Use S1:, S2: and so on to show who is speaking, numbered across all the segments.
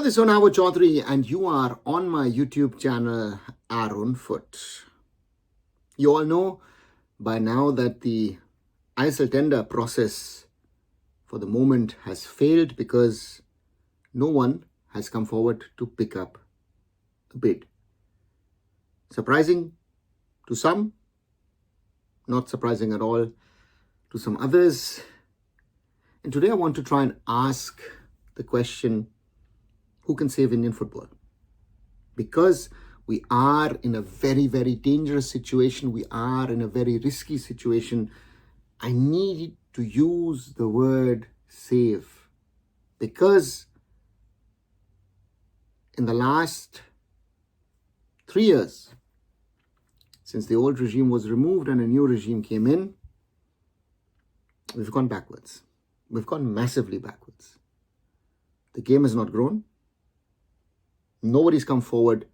S1: this is Arunava Chaudhuri and you are on my YouTube channel, Arunfoot. You all know by now that the ISL tender process for the moment has failed because no one has come forward to pick up a bid. Surprising to some, not surprising at all to some others. And today I want to try and ask the question, who can save Indian football? Because we are in a very, very dangerous situation. We are in a very risky situation. I need to use the word save because in the last 3 years, since the old regime was removed and a new regime came in, we've gone backwards. We've gone massively backwards. The game has not grown. Nobody's come forward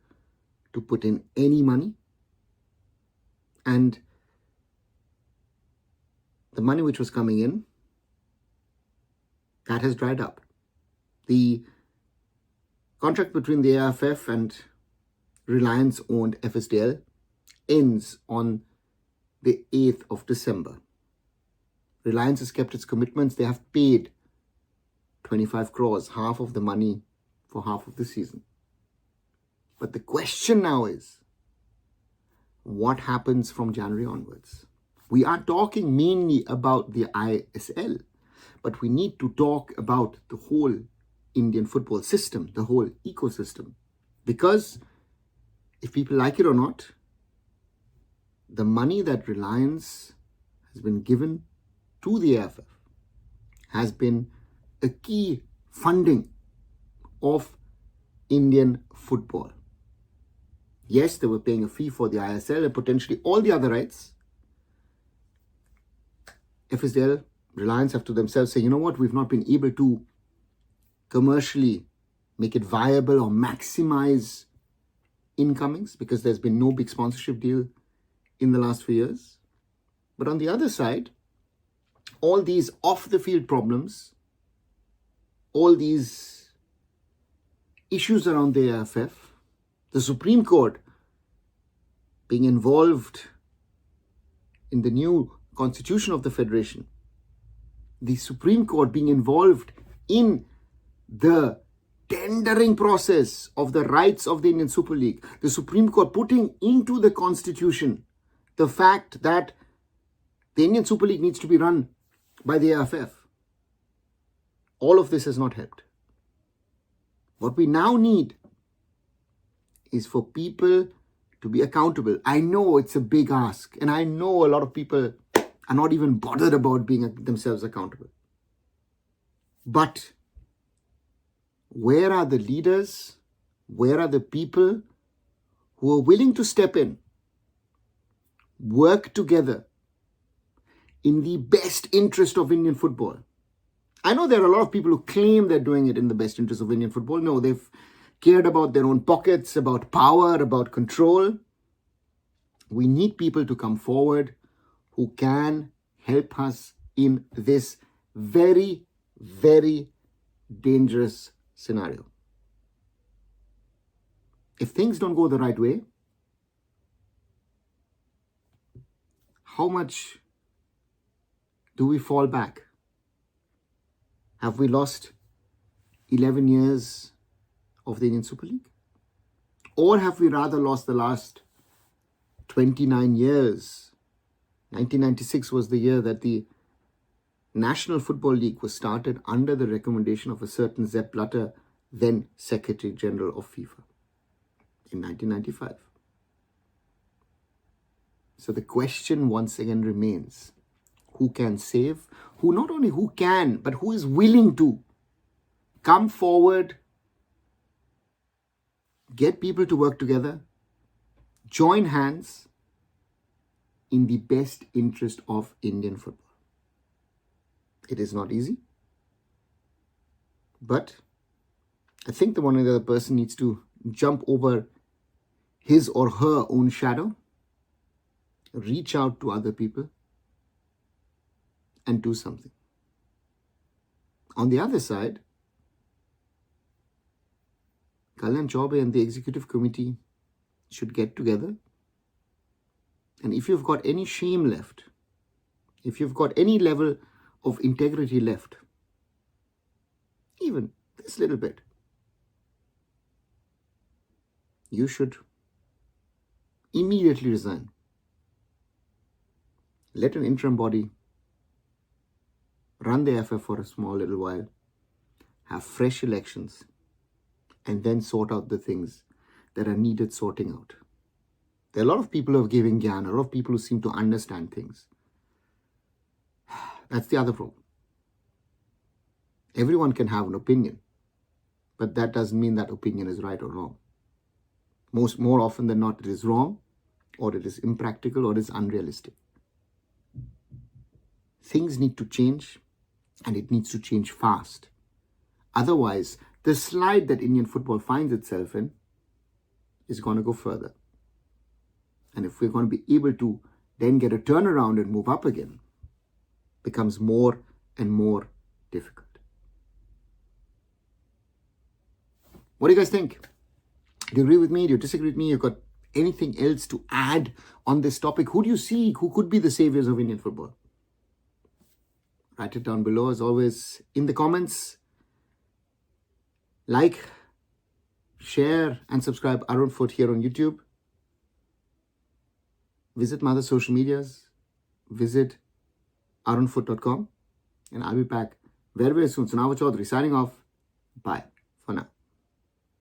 S1: to put in any money. And the money which was coming in, that has dried up. The contract between the AIFF and Reliance-owned FSDL ends on the 8th of December. Reliance has kept its commitments. They have paid 25 crores, half of the money for half of the season. But the question now is, what happens from January onwards? We are talking mainly about the ISL, but we need to talk about the whole Indian football system, the whole ecosystem. Because if people like it or not, the money that Reliance has been given to the AIFF has been a key funding of Indian football. Yes, they were paying a fee for the ISL and potentially all the other rights. FSDL, Reliance have to themselves say, you know what, we've not been able to commercially make it viable or maximize incomings because there's been no big sponsorship deal in the last few years. But on the other side, all these off-the-field problems, all these issues around the AIFF, the Supreme Court being involved in the new constitution of the Federation, the Supreme Court being involved in the tendering process of the rights of the Indian Super League, the Supreme Court putting into the constitution the fact that the Indian Super League needs to be run by the AIFF. All of this has not helped. What we now need is for people to be accountable. I know it's a big ask, and I know a lot of people are not even bothered about being themselves accountable. But where are the leaders? Where are the people who are willing to step in, work together in the best interest of Indian football? I know there are a lot of people who claim they're doing it in the best interest of Indian football. No, they've cared about their own pockets, about power, about control. We need people to come forward who can help us in this very, very dangerous scenario. If things don't go the right way, how much do we fall back? Have we lost 11 years of the Indian Super League? Or have we rather lost the last 29 years? 1996 was the year that the National Football League was started under the recommendation of a certain Sepp Blatter, then Secretary General of FIFA, in 1995. So the question once again remains, who can save? Who not only who can, but who is willing to come forward, get people to work together, join hands in the best interest of Indian football. It is not easy, but I think the one or the other person needs to jump over his or her own shadow, reach out to other people and do something. On the other side, Kalyan Chaubey and the executive committee should get together. And if you've got any shame left, if you've got any level of integrity left, even this little bit, you should immediately resign. Let an interim body run the AIFF for a small little while, have fresh elections, and then sort out the things that are needed sorting out. There are a lot of people who are giving gyan, a lot of people who seem to understand things. That's the other problem. Everyone can have an opinion, but that doesn't mean that opinion is right or wrong. More often than not, it is wrong, or it is impractical, or it is unrealistic. Things need to change, and it needs to change fast. Otherwise, the slide that Indian football finds itself in is going to go further. And if we're going to be able to then get a turnaround and move up again, becomes more and more difficult. What do you guys think? Do you agree with me? Do you disagree with me? You've got anything else to add on this topic? Who do you see who could be the saviors of Indian football? Write it down below, as always, in the comments. Like, share, and subscribe Arun Foot here on YouTube. Visit my other social medias. Visit arunfoot.com. And I'll be back very, very soon. So Arunava Chaudhuri signing off. Bye for now.